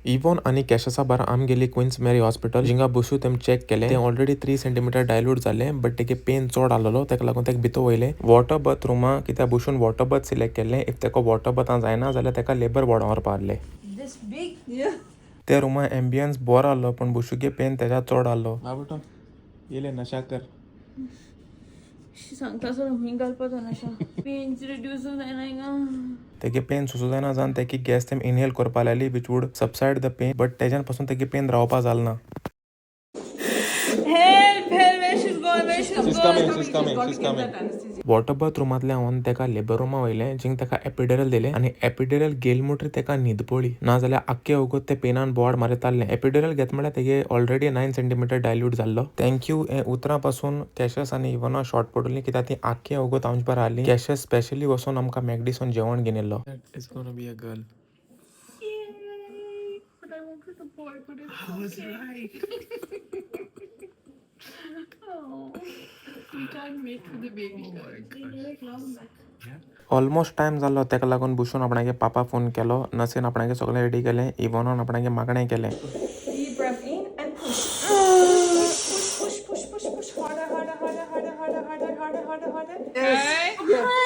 Even आणि कॅशाचा बारा आम गेली क्वीन्स मेरी हॉस्पिटल जिंगा बुशू तेम चेक केले ते ऑलरेडी 3 सेंटीमीटर डायल्यूट झाले बट तेगे पेन चड आलेलो तेका लागून तेका भितो वयले वॉटर बथ रुमा कित्या बुशून वॉटर बथ सिलेक्ट केले इफ तेका वॉटर बथ जायना जाल्यार तेका लेबर वॉर्ड व्हरपा आहले ते रुमा एम्बियन्स बरो आहलो पण बुशूगे पेन तेच्या चड आहलो बाबूटो येले नशा कर सांगता सर हुंय घालपाचो नशा पेन्स रिड्यूस जायना तेगे पेन सुसू जायना जावन तेकी गॅस तेम इनहेल करपा लागली which would subside the pain but तेज्यान पासून तेगे पेन रावपा जाल ना वॉटर बाथ रुमांतल्यान तेका लेबर रुमा वयले जिंग तेका एपिड्युरल दिले आणि एपिड्युरल गेल म्हणटरी तेका न्हीद पडली ना जाल्यार आख्खे वगत ते पेनान बोवाड मारिताले एपिड्युरल घेत म्हळ्यार तेगे ऑलरेडी 9 सेंटीमीटर डायल्यूट जाल्लो थँक्यू हे उतरां पासून कॅशस आनी इवना शॉर्ट पडली कित्याक ती आख्खे वगत आमचे पर आहली कॅशस स्पेशली वचून आमकां मॅगडिसून जेवण घेवन येयल्लो it's gonna be a girl But I wanted a boy, but it's I was okay. right. Oh, we can't wait for the baby. Almost time जाल्लो तेका लागून बुशून आपणागे पापा फोन केलो नसीन आपणागे सगळें रेडी केलें इवनान आपणागे मागणें केलें Deep breath in and push. Push. Harder. Yes. Okay.